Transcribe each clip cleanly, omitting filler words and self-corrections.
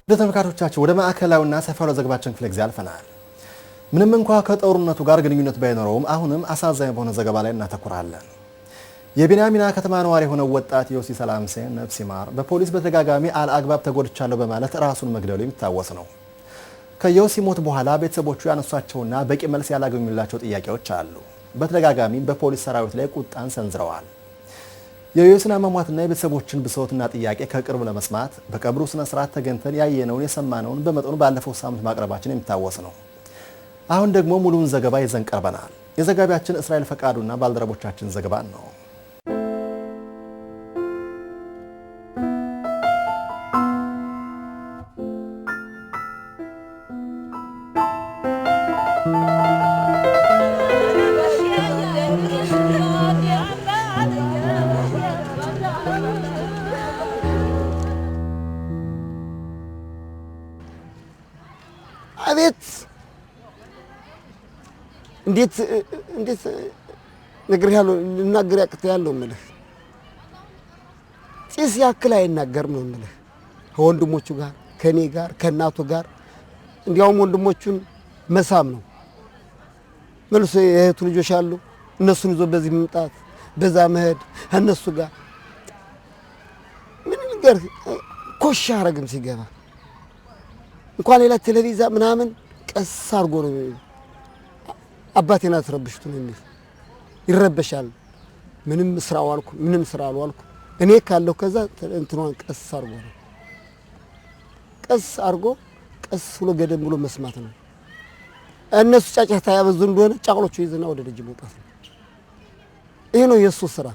ለተመልካቾቻችን ወደ ማዕከላዊና ሰፋ ያለ ዘገባችን ክፍለ ጊዜ አልፈናል። ምንም እንኳን ከጦርነቱ ጋር ግንኙነት ባይኖረውም አሁንም አሳዛኝ በሆነ ዘገባ ላይ እናተኩራለን። የቢንያሚና ከተማ ነዋሪ የሆነው ወጣት ዮሲ ሰላምሴን ነፍስ ይማር በፖሊስ በተደጋጋሚ አልአግባብ ተጎድቻለሁ በማለት ራሱን መግደሉ የሚታወስ ነው። ከዮሲ ሞት በኋላ ቤተሰቦቹ ያነሷቸውና በቂ መልስ ያላገኙላቸው ጥያቄዎች አሉ። በተደጋጋሚ በፖሊስ ሰራዊት ላይ ቁጣን ሰንዝረዋል። የዮሲን አሟሟትና የቤተሰቦችን ብሶትና ጥያቄ ከቅርብ ለመስማት በቀብሩ ስነ ስርዓት ተገኝተን ያየነውን የሰማነውን በመጠኑ ባለፈው ሳምንት ማቅረባችን የሚታወስ ነው። አሁን ደግሞ ሙሉውን ዘገባ ይዘን ቀርበናል። የዘጋቢያችን እስራኤል ፈቃዱና ባልደረቦቻችን ዘገባ ነው። አቤት እንዴት ነገር ያለው ልናገር ያቅተያለው ማለት ጢስ ያክል አይናገርም ነው ማለት ከወንድሞቹ ጋር ከኔ ጋር ከናቱ ጋር እንዲያውም ወንድሞቹን መሳም ነው መልሶ የእህቱ ልጆች አሉ እነሱን ይዞ በዚህ መምጣት በዛ መሄድ እነሱ ጋር ምን ነገር ኮሽ አረግም ሲገባ እንኳን ሌላ ቴሌቪዥን ምናምን ቀስ አርጎ ነው አባቴና ተረብሽቱ ነው የሚል ይረበሻል። ምንም ስራው አልኩ ምንም ስራ አልኩ እኔ ካለው ከዛ እንትኗን ቀስ አርጎ ቀስ ብሎ ገደም ብሎ መስማት ነው። እነሱ ጫጫታ ያበዙ እንደሆነ ጫቅሎቹ ይዘና ወደ ደጅ መውጣት ነው። ይሄ ነው የሱ ስራ።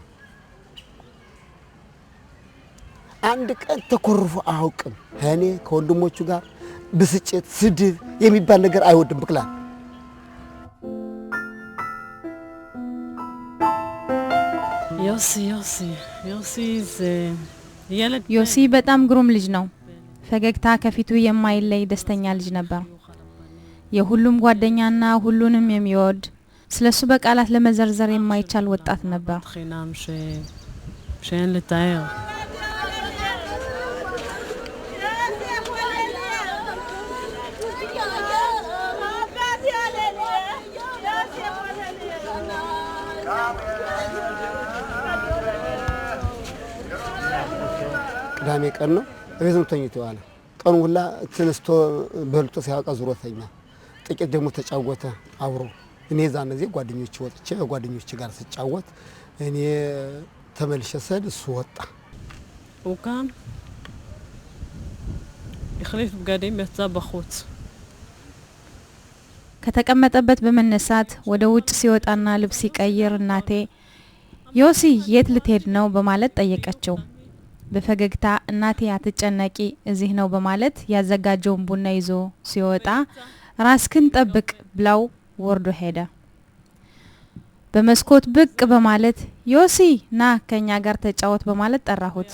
አንድ ቀን ተኮርፎ አያውቅም። እኔ ከወንድሞቹ ጋር ብስጭት ስድብ የሚባል ነገር አይወድም። ብክላ ዮሲ በጣም ግሩም ልጅ ነው። ፈገግታ ከፊቱ የማይለይ ደስተኛ ልጅ ነበር። የሁሉም ጓደኛና ሁሉንም የሚወድ ስለሱ በቃላት ለመዘርዘር የማይቻል ወጣት ነበር። ቅዳሜ ቀን ነው እቤቱን ተኝቶ ያለ ቀኑ ሁላ ተነስቶ በልጦ ሲያውቃ ዙሮተኛ ጥቂት ደግሞ ተጫወተ አብሮ እኔ ዛነዚህ ጓደኞች ወጥቼ ጓደኞች ጋር ሲጫወት እኔ ተመልሼ ሰድ እሱ ወጣ وكان يخلف بقديم يطلع بخوت ከተቀመጠበት በመነሳት ወደ ውጭ ሲወጣና ልብስ ሲቀይር እናቴ ዮሲ የት ልትሄድ ነው በማለት ጠየቀችው። በፈገግታ እናቴ አትጨነቂ እዚህ ነው በማለት ያዘጋጀውን ቡና ይዞ ሲወጣ ራስክን ጠብቅ ብላው ወርዶ ሄደ። በመስኮት ብቅ በማለት ዮሲ ና ከኛ ጋር ተጫወት በማለት ጠራሁት።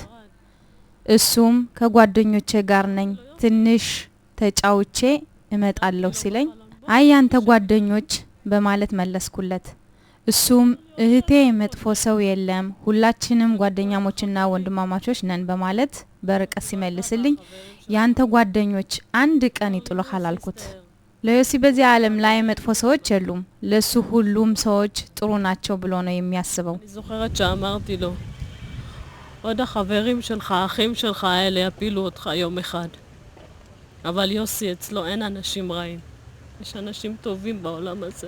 እሱም ከጓደኞቼ ጋር ነኝ ትንሽ ተጫውቼ እመጣለሁ ሲለኝ አይ ያንተ ጓደኞች በማለት መለስኩለት። እሱም እህቴ መጥፎ ሰው የለም ሁላችንም ጓደኛሞችና ወንድማማቾች ነን በማለት በርቀት ሲመልስልኝ ያንተ ጓደኞች አንድ ቀን ይጥሉሃል አልኩት። ለዮሲ በዚህ ዓለም ላይ መጥፎ ሰዎች የሉም ለሱ ሁሉም ሰዎች ጥሩ ናቸው ብሎ ነው የሚያስበው። זוכרת שאמרתי לו עוד החברים שלך האחים שלך האלה יפילו אותך יום אחד אבל יוסי אצלו אין אנשים רעים יש אנשים טובים בעולם הזה.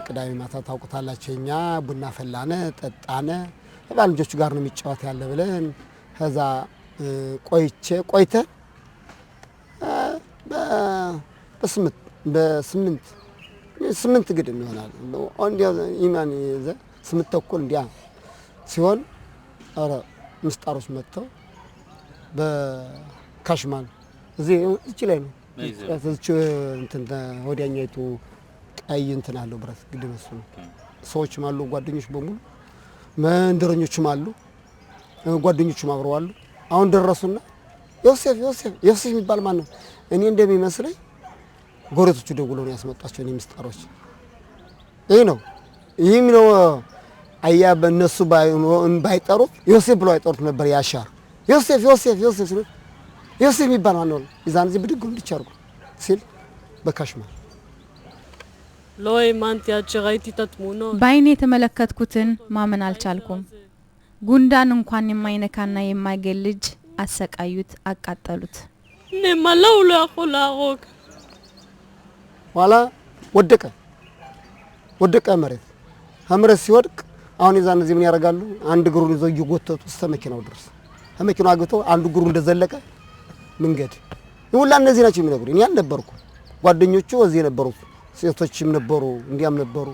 ቅዳሜ ማታ ታውቁታላችሁ እኛ ቡና ፈላነ ጠጣነ ባልጆቹ ጋር ነው የሚጫወት ያለ ብለን ከዛ ቆይተ በስምንት ግድም ይሆናል እንዲያ ኢማን ይዘ ስምንት ተኩል እንዲያ ሲሆን አረ ምስጣሮች መጥተው በካሽማን እዚህ ላይ ነው እንትን ወዲያኛይቱ ቀይ እንትን አለው ብረት ግድም እሱ ነው። ሰዎችም አሉ ጓደኞች በሙሉ መንደረኞችም አሉ ጓደኞችም አብረው አሉ። አሁን ደረሱና ዮሴፍ የሚባል ማን ነው? እኔ እንደሚመስለኝ ጎረቶቹ ደውለው ነው ያስመጣቸው እኔ ምስጣሮች ይህም ነው አያ በእነሱ ባይጠሩት ዮሴፍ ብለው አይጠሩት ነበር ያሻር ዮሴፍ የሚባል ማን ነው? ይዛን እዚህ ብድግ እንዲቻርጉ ሲል በካሽማር לא האמנתי עד שראיתי את התמונות. በአይኔ የተመለከትኩትን ማመን አልቻልኩም። ጉንዳን እንኳን የማይነካና የማይገል ልጅ አሰቃዩት፣ አቃጠሉት። נמלה הוא לא יכול להרוג. ኋላ ወደቀ መሬት ሲወድቅ አሁን ይዛን እዚህ ምን ያደርጋሉ? አንድ እግሩን ይዘው እየጎተቱ እስከ መኪናው ድረስ ከመኪናው አግተው አንዱ እግሩ እንደዘለቀ መንገድ ይሁላ እነዚህ ናቸው የሚነግሩኝ። እኔ አልነበርኩ፣ ጓደኞቹ እዚህ ነበሩ፣ ሴቶችም ነበሩ፣ እንዲያም ነበሩ።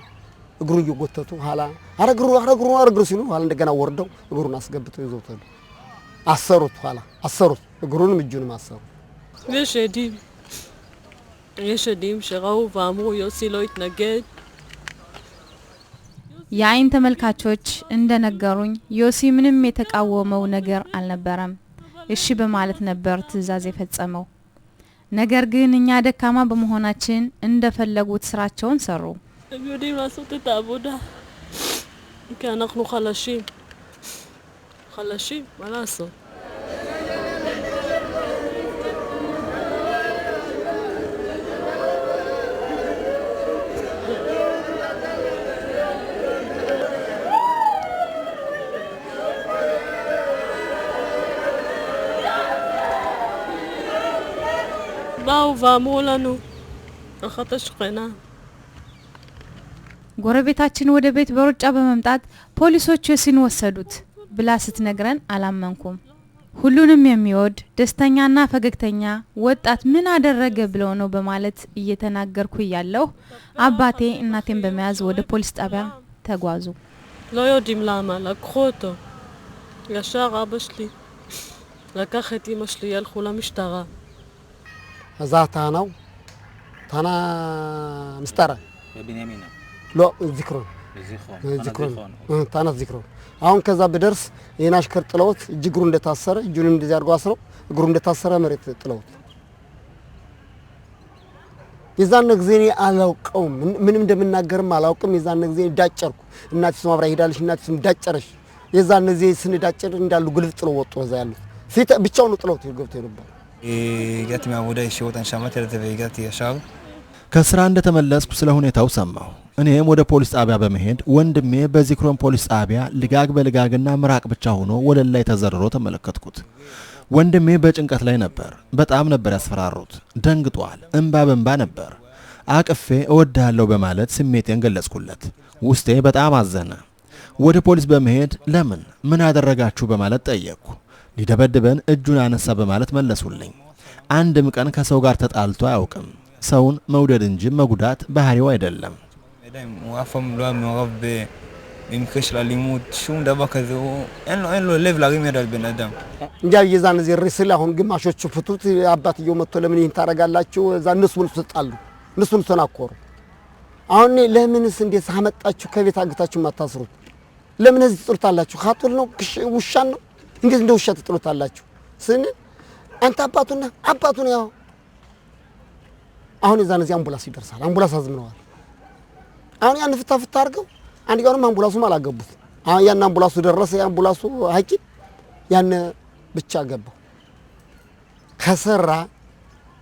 እግሩ እየጎተቱ ኋላ አረግሩ ሲሉ ኋላ እንደገና ወርደው እግሩን አስገብተው ይዘውታሉ። አሰሩት እግሩንም እጁንም አሰሩ። יש עדים שראו ואמרו יוסי לא התנגד. የአይን ተመልካቾች እንደነገሩኝ ዮሲ ምንም የተቃወመው ነገር አልነበረም። እሺ በማለት ነበር ትዕዛዝ የፈጸመው። ነገር ግን እኛ ደካማ በመሆናችን እንደፈለጉት ስራቸውን ሰሩ። הם יודעים לעשות את העבודה. כי אנחנו חלשים, מה לעשות? באו ואמרו לנו, אחת השכנה. ጎረቤታችን ወደ ቤት በሩጫ በመምጣት ፖሊሶች ዮሲን ወሰዱት ብላ ስትነግረን አላመንኩም። ሁሉንም የሚወድ ደስተኛና ፈገግተኛ ወጣት ምን አደረገ ብለው ነው በማለት እየተናገርኩ ያለው አባቴ እናቴን በመያዝ ወደ ፖሊስ ጣቢያ ተጓዙ። לא יודעים למה, לקחו אותו. ישר אבא שלי לקח את אמא שלי, הלכו למשטרה. እዛ ታና ምስጣራ በቢንያሚና ሎ ዚክሮን ታና ዚክሮን አሁን ከዛ በደርስ የናሽከር ጥለውት እጅግሩ እንደታሰረ እጁን እንደዚህ አድርጎ አስረው እግሩ እንደታሰረ መሬት ጥለውት የዛን ጊዜ አላውቀውም ምንም እንደምናገርም አላውቅም። የዛን ጊዜ ዳጨርኩ። እናቴ ስም አብራ ሄዳለች። እናቴ ስም ዳጨረሽ። የዛን ጊዜ ስንዳጨር እንዳሉ ግልፍ ጥለው ወጡ። እዛ ያሉት ፊት ብቻውን ጥለውት ገብቶ ነበር። הגעתי מהעבודה ישירות, אני שמעתי על זה והגעתי ישר. ከስራ እንደተመለስኩ ስለ ሁኔታው ሰማሁ። እኔም ወደ ፖሊስ ጣቢያ በመሄድ ወንድሜ በዚክሮን ፖሊስ ጣቢያ ልጋግ በልጋግና ምራቅ ብቻ ሆኖ ወለል ላይ ተዘርሮ ተመለከትኩት። ወንድሜ በጭንቀት ላይ ነበር። በጣም ነበር ያስፈራሩት። ደንግጧል። እንባ በእንባ ነበር። አቅፌ እወድሃለሁ በማለት ስሜቴን ገለጽኩለት። ውስጤ በጣም አዘነ። ወደ ፖሊስ በመሄድ ለምን ምን አደረጋችሁ በማለት ጠየቅኩ። ሊደበድበን እጁን አነሳ በማለት መለሱልኝ። አንድም ቀን ከሰው ጋር ተጣልቶ አያውቅም። ሰውን መውደድ እንጂ መጉዳት ባህሪው አይደለም። הוא אף פעם לא היה מעורב במקרה של אלימות, שום דבר כזה, אין לו לב להרים יד על בן אדם. እንጃ የዛን ጊዜ ርስል አሁን ግማሾቹ ፍቱት አባትየው መጥቶ ለምን ይሄን ታረጋላችሁ? እዛ እነሱን ተጣሉ፣ እነሱን ተናኮሩ። አሁን ለምንስ እንዴት አመጣችሁ ከቤት አግታችሁ ማታስሩት? ለምን እዚህ ጥሩታላችሁ? ኻጡል ነው ውሻ ነው እንዴት እንደ ውሻ ትጥሉታላችሁ? ስን አንተ አባቱን ያው አሁን የዛን ጊዜ አምቡላንስ ይደርሳል። አምቡላንስ አዝምነዋል። አሁን ያን ፍታ አድርገው አንድ ጋርም አምቡላንሱም አላገቡት። አሁን ያን አምቡላንሱ ደረሰ። የአምቡላንሱ ሐኪም ያን ብቻ ገባው። ከሰራ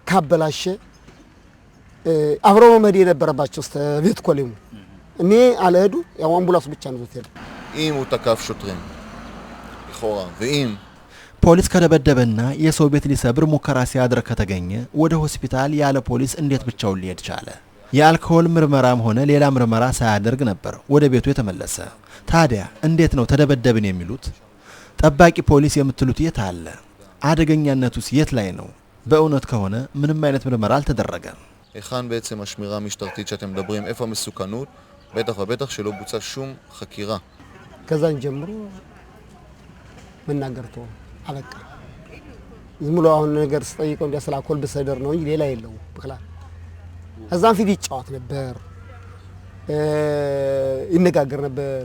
ካበላሸ አብረው መሄድ የነበረባቸው እስከ ቤት ኮሌሙ እኔ አልሄዱ። ያው አምቡላንሱ ብቻ ነው ሄደ። אם הוא תקף שוטרים לכאורה ואם ፖሊስ ከደበደበና የሰው ቤት ሊሰብር ሙከራ ሲያደርግ ከተገኘ ወደ ሆስፒታል ያለ ፖሊስ እንዴት ብቻውን ሊሄድ ቻለ? የአልኮል ምርመራም ሆነ ሌላ ምርመራ ሳያደርግ ነበር ወደ ቤቱ የተመለሰ። ታዲያ እንዴት ነው ተደበደብን የሚሉት? ጠባቂ ፖሊስ የምትሉት የት አለ? አደገኛነቱስ የት ላይ ነው? በእውነት ከሆነ ምንም አይነት ምርመራ አልተደረገም። היכן בעצם השמירה המשטרתית שאתם מדברים? איפה המסוכנות? בטח ובטח שלא בוצע שום חקירה. ከዛን ጀምሮ መናገርቶ አበቃ። ዝም ብሎ አሁን ነገር ስጠይቀው እንዲያስላ አልኮል በሰደር ነው እንጂ ሌላ የለው በክላ እዛን ፊት ይጫወት ነበር፣ ይነጋገር ነበር።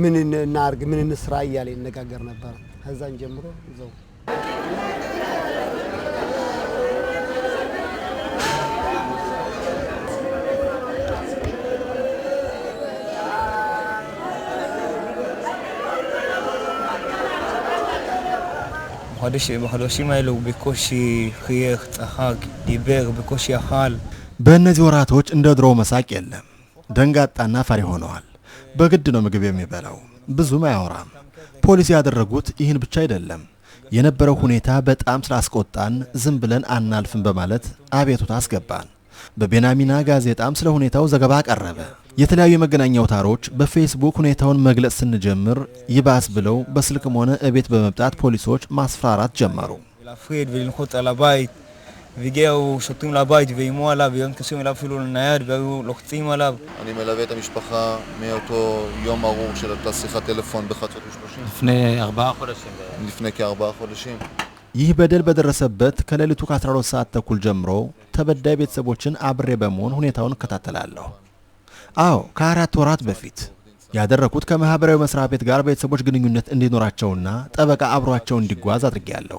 ምን እናርግ ምን እንስራ እያለ ይነጋገር ነበር። ከዛን ጀምሮ ዘው בחודשים האלו הוא בקושי חייך, צחק, דיבר, בקושי אכל. በእነዚህ ወራቶች እንደ ድሮው መሳቅ የለም። ደንጋጣና ፈሪ ሆነዋል። በግድ ነው ምግብ የሚበላው። ብዙም አያወራም። ፖሊስ ያደረጉት ይህን ብቻ አይደለም። የነበረው ሁኔታ በጣም ስላስቆጣን ዝም ብለን አናልፍም በማለት አቤቱታ አስገባን። በቤንያሚና ጋዜጣም ስለ ሁኔታው ዘገባ ቀረበ። የተለያዩ የመገናኛ አውታሮች በፌስቡክ ሁኔታውን መግለጽ ስንጀምር ይባስ ብለው በስልክም ሆነ እቤት በመምጣት ፖሊሶች ማስፈራራት ጀመሩ። להפריד וללחוץ על הבית, והגיעו שוטרים לבית ואימו עליו, והיו מתקשרים אליו אפילו לנייד והיו לוחצים עליו. אני מלווה את המשפחה מאותו יום ארור של אותה שיחת טלפון בחצות ו30. לפני 4 חודשים. לפני כ4 חודשים. ይህ በደል በደረሰበት ከሌሊቱ ከ12 ሰዓት ተኩል ጀምሮ ተበዳይ ቤተሰቦችን አብሬ በመሆን ሁኔታውን እከታተላለሁ። አዎ ከ4 ወራት በፊት ያደረኩት ከማህበራዊ መስሪያ ቤት ጋር ቤተሰቦች ግንኙነት እንዲኖራቸውና ጠበቃ አብሯቸው እንዲጓዝ አድርጌያለሁ።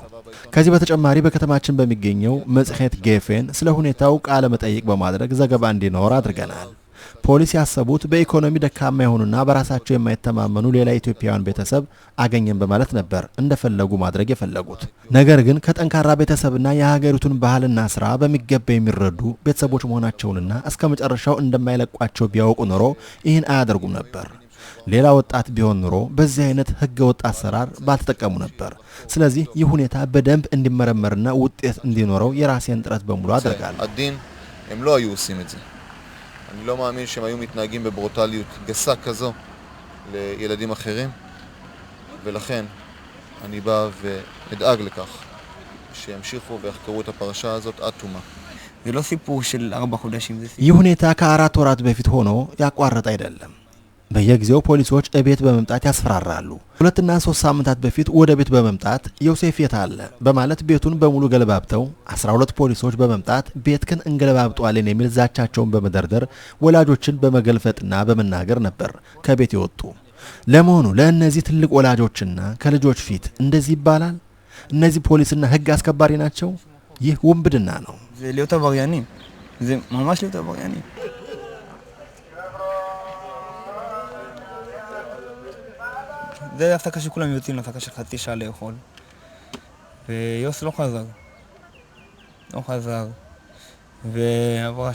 ከዚህ በተጨማሪ በከተማችን በሚገኘው መጽሔት ጌፌን ስለ ሁኔታው ቃለ መጠይቅ በማድረግ ዘገባ እንዲኖር አድርገናል። ፖሊስ ያሰቡት በኢኮኖሚ ደካማ የሆኑና በራሳቸው የማይተማመኑ ሌላ ኢትዮጵያውያን ቤተሰብ አገኘን በማለት ነበር እንደፈለጉ ማድረግ የፈለጉት። ነገር ግን ከጠንካራ ቤተሰብና የሀገሪቱን ባህልና ስራ በሚገባ የሚረዱ ቤተሰቦች መሆናቸውንና እስከ መጨረሻው እንደማይለቋቸው ቢያውቁ ኖሮ ይህን አያደርጉም ነበር። ሌላ ወጣት ቢሆን ኖሮ በዚህ አይነት ህገ ወጥ አሰራር ባልተጠቀሙ ነበር። ስለዚህ ይህ ሁኔታ በደንብ እንዲመረመርና ውጤት እንዲኖረው የራሴን ጥረት በሙሉ አደርጋለሁ። הדין הם לא היו עושים את זה. אני לא מאמין שהם היו מתנהגים בברוטליות גסה כזו לילדים אחרים, ולכן אני בא ואדאג לכך שימשיכו ויחקרו את הפרשה הזאת עד תומה. זה לא סיפור של 4 חודשים, זה סיפור. ይህ ሁኔታ ከ4 ወራት በፊት ሆኖ ያቋረጠ አይደለም። በየጊዜው ፖሊሶች እቤት በመምጣት ያስፈራራሉ። 2 እና 3 ሳምንታት በፊት ወደ ቤት በመምጣት ዮሴፍ የት አለ በማለት ቤቱን በሙሉ ገለባብተው 12 ፖሊሶች በመምጣት ቤትክን እንገለባብጧለን የሚል ዛቻቸውን በመደርደር ወላጆችን በመገልፈጥና በመናገር ነበር ከቤት የወጡ። ለመሆኑ ለእነዚህ ትልቅ ወላጆችና ከልጆች ፊት እንደዚህ ይባላል? እነዚህ ፖሊስና ህግ አስከባሪ ናቸው? ይህ ውንብድና ነው። זה להיות עבריינים. זה ממש להיות עבריינים. זה הפסקה שכולם יוצאים להפסקה של חצי שעה לאכול. ויוס לא חזר. לא חזר. ועברה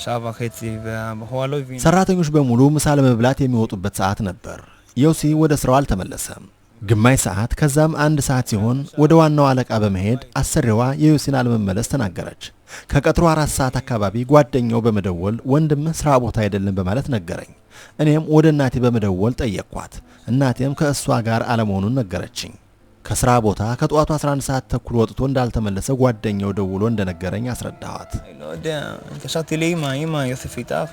שעה וחצי, והבחורה לא הבינה. ሰራተኞች በሙሉ ምሳ ለመብላት የሚወጡበት ሰዓት ነበር። ዮሲ ወደ ስራው አልተመለሰም። ግማሽ ሰዓት ከዛም 1 ሰዓት ሲሆን ወደ ዋናው አለቃ በመሄድ አሰሪዋ የዮሲን አለመመለስ ተናገረች። ከቀጥሩ 4 ሰዓት አካባቢ ጓደኛው በመደወል ወንድም ስራ ቦታ አይደለም በማለት ነገረኝ። እኔም ወደ እናቴ በመደወል ጠየቅኳት። እናቴም ከእሷ ጋር አለመሆኑን ነገረችኝ። ከስራ ቦታ ከጧቱ 11 ሰዓት ተኩል ወጥቶ እንዳልተመለሰ ጓደኛው ደውሎ እንደነገረኝ አስረዳኋት። לא יודע, התקשרתי לאמא, אמא, יוסף איתך?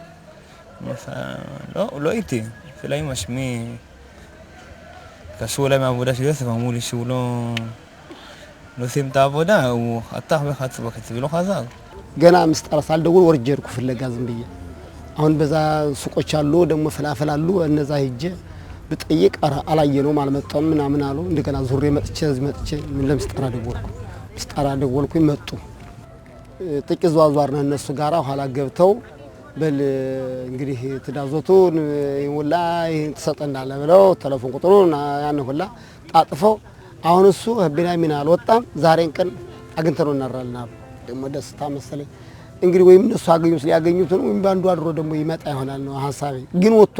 לא איתי. של האמא שמי... התקשרו אליי מהעבודה של יוסף, אמרו לי שהוא לא סיים את העבודה, הוא חתך ב11:30 ולא חזר. ገና ምስጣር ሳልደውል ወርጄ ሄድኩ ፍለጋ ዝም ብዬ። አሁን በዛ ሱቆች አሉ ደግሞ ፈላፈል አሉ። እነዛ ሄጄ ብጠይቅ አላየነውም አልመጣም ምናምን አሉ። እንደገና ዙሬ መጥቼ ምን ለምስጣራ ደወልኩኝ መጡ። ጥቂት ዟዟርና እነሱ ጋራ ኋላ ገብተው በል እንግዲህ ትዳዞቱን ወላ ይሄን ተሰጠናል ብለው ቴሌፎን ቁጥሩን ያን ሁላ ጣጥፈው አሁን እሱ ቤንያሚን አልወጣም ዛሬን ቀን አግኝተነው እናራልና ደግሞ ደስታ መሰለኝ እንግዲህ ወይም እነሱ አገኙት ሊያገኙት ነው ወይም ባንዱ አድሮ ደግሞ ይመጣ ይሆናል ነው ሐሳቤ። ግን ወጥቶ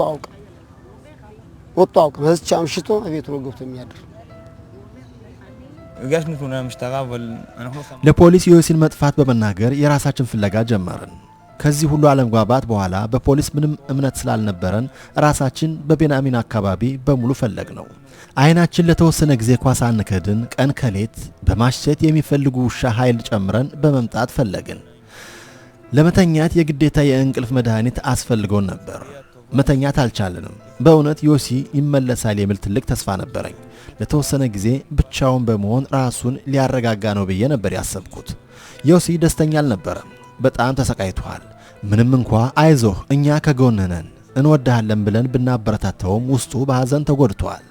አውቅ በዚህ አምሽቶ ቤቱ ነው ገብቶ የሚያድር። הגשנו תלונה למשטרה, אבל אנחנו... ለፖሊስ የዮሲን መጥፋት በመናገር የራሳችን ፍለጋ ጀመርን። ከዚህ ሁሉ አለመግባባት በኋላ በፖሊስ ምንም እምነት ስላልነበረን ራሳችን በቤንያሚን አካባቢ በሙሉ ፈለግ ነው። አይናችን ለተወሰነ ጊዜ ኳስ አንከድን ቀን ከሌት በማሽተት የሚፈልጉ ውሻ ኃይል ጨምረን በመምጣት ፈለግን። ለመተኛት የግዴታ የእንቅልፍ መድኃኒት አስፈልጎን ነበር። መተኛት አልቻለንም። በእውነት ዮሲ ይመለሳል የሚል ትልቅ ተስፋ ነበረኝ። ለተወሰነ ጊዜ ብቻውን በመሆን ራሱን ሊያረጋጋ ነው ብዬ ነበር ያሰብኩት። ዮሲ ደስተኛ አልነበረም። በጣም ተሰቃይቷል። ምንም እንኳ አይዞህ እኛ ከጎንህ ነን እንወድሃለን ብለን ብናበረታታውም ውስጡ በሐዘን ተጎድቷል።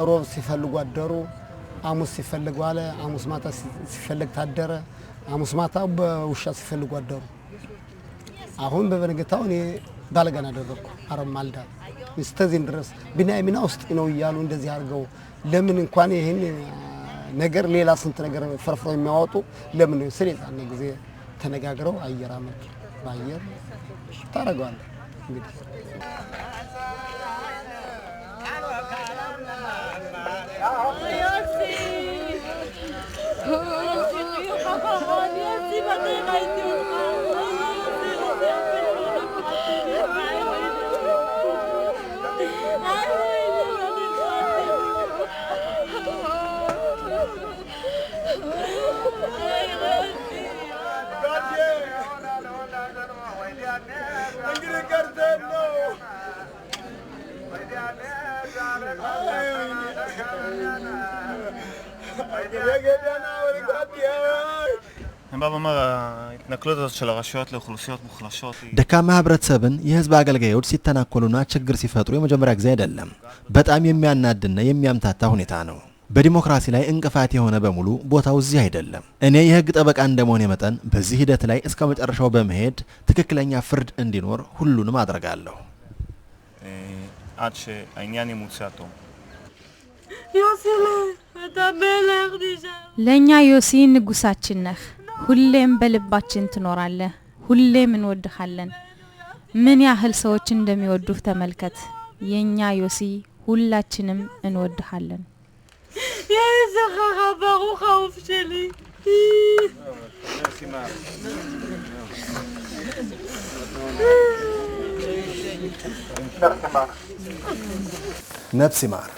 ሮብ ሲፈልጉ አደሩ፣ ሐሙስ ሲፈልጉ አለ፣ ሐሙስ ማታ ሲፈልግ ታደረ፣ ሐሙስ ማታ በውሻ ሲፈልጉ አደሩ። አሁን በበነገታው እኔ ባለጋና አደረኩ አረም ማልዳ እስከዚህ ድረስ ቢናሚና ውስጥ ነው ይያሉ እንደዚህ አርገው ለምን እንኳን ይሄን ነገር ሌላ ስንት ነገር ፈርፍሮ የሚያወጡ ለምን ስለዛን ጊዜ ተነጋግረው አየር አመት ባየር ታረጋዋል እንግዲህ אני בא ואומר, ההתנכלות הזאת של הרשויות לאוכלוסיות מוחלשות ደካማ ህብረተሰብን የህዝብ አገልጋዮች ሲተናኮሉና ችግር ሲፈጥሩ የመጀመሪያ ጊዜ አይደለም። በጣም የሚያናድና የሚያምታታ ሁኔታ ነው። በዲሞክራሲ ላይ እንቅፋት የሆነ በሙሉ ቦታው እዚህ አይደለም። እኔ የህግ ጠበቃ እንደመሆኔ መጠን በዚህ ሂደት ላይ እስከ መጨረሻው በመሄድ ትክክለኛ ፍርድ እንዲኖር ሁሉንም አደርጋለሁ። עד שהעניין ימוצה עד תום. ለኛ ዮሲ ንጉሳችን ነህ ሁሌም በልባችን ትኖራለህ ሁሌም እንወድሃለን ምን ያህል ሰዎች እንደሚወዱህ ተመልከት የኛ ዮሲ ሁላችንም እንወድሃለን יזכך ברוך האהוב שלי ነፍስ ይማር